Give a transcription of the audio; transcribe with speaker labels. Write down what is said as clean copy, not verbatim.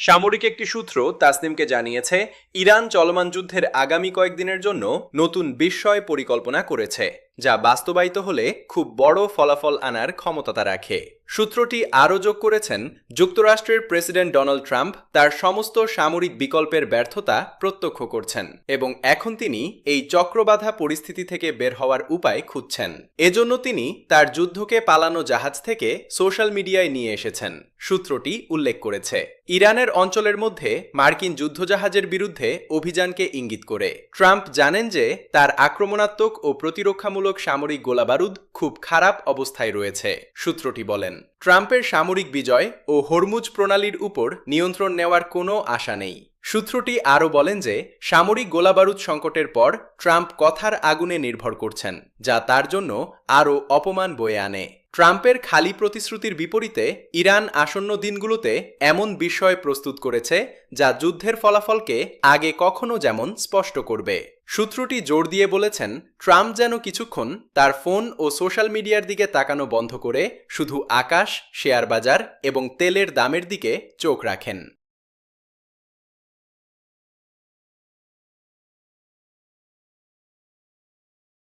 Speaker 1: সামরিক একটি সূত্র তাসনিমকে জানিয়েছে, ইরান চলমান যুদ্ধের আগামী কয়েকদিনের জন্য নতুন বিস্ময় পরিকল্পনা করেছে, যা বাস্তবায়িত হলে খুব বড় ফলাফল আনার ক্ষমতা রাখে। সূত্রটি আরও যোগ করেছেন, যুক্তরাষ্ট্রের প্রেসিডেন্ট ডোনাল্ড ট্রাম্প তার সমস্ত সামরিক বিকল্পের ব্যর্থতা প্রত্যক্ষ করছেন এবং এখন তিনি এই চক্রবাধা পরিস্থিতি থেকে বের হওয়ার উপায় খুঁজছেন। এজন্য তিনি তার যুদ্ধকে পালানো জাহাজ থেকে সোশ্যাল মিডিয়ায় নিয়ে এসেছেন, সূত্রটি উল্লেখ করেছে। ইরানের অঞ্চলের মধ্যে মার্কিন যুদ্ধজাহাজের বিরুদ্ধে অভিযানকে ইঙ্গিত করে ট্রাম্প জানেন যে তার আক্রমণাত্মক ও প্রতিরক্ষামূলক সামরিক গোলাবারুদ খুব খারাপ অবস্থায় রয়েছে, সূত্রটি বলেন। ট্রাম্পের সামরিক বিজয় ও হরমুজ প্রণালীর উপর নিয়ন্ত্রণ নেওয়ার কোনো আশা নেই। সূত্রটি আরও বলেন যে সামরিক গোলাবারুদ সংকটের পর ট্রাম্প কথার আগুনে নির্ভর করছেন, যা তার জন্য আরও অপমান বয়ে আনে। ট্রাম্পের খালি প্রতিশ্রুতির বিপরীতে ইরান আসন্ন দিনগুলোতে এমন বিষয় প্রস্তুত করেছে যা যুদ্ধের ফলাফলকে আগে কখনো যেমন স্পষ্ট করবে। সূত্রটি জোর দিয়ে বলেছেন, ট্রাম্প যেন কিছুক্ষণ তার ফোন ও সোশ্যাল মিডিয়ার দিকে তাকানো বন্ধ করে শুধু আকাশ, শেয়ার বাজার এবং তেলের দামের দিকে চোখ রাখেন।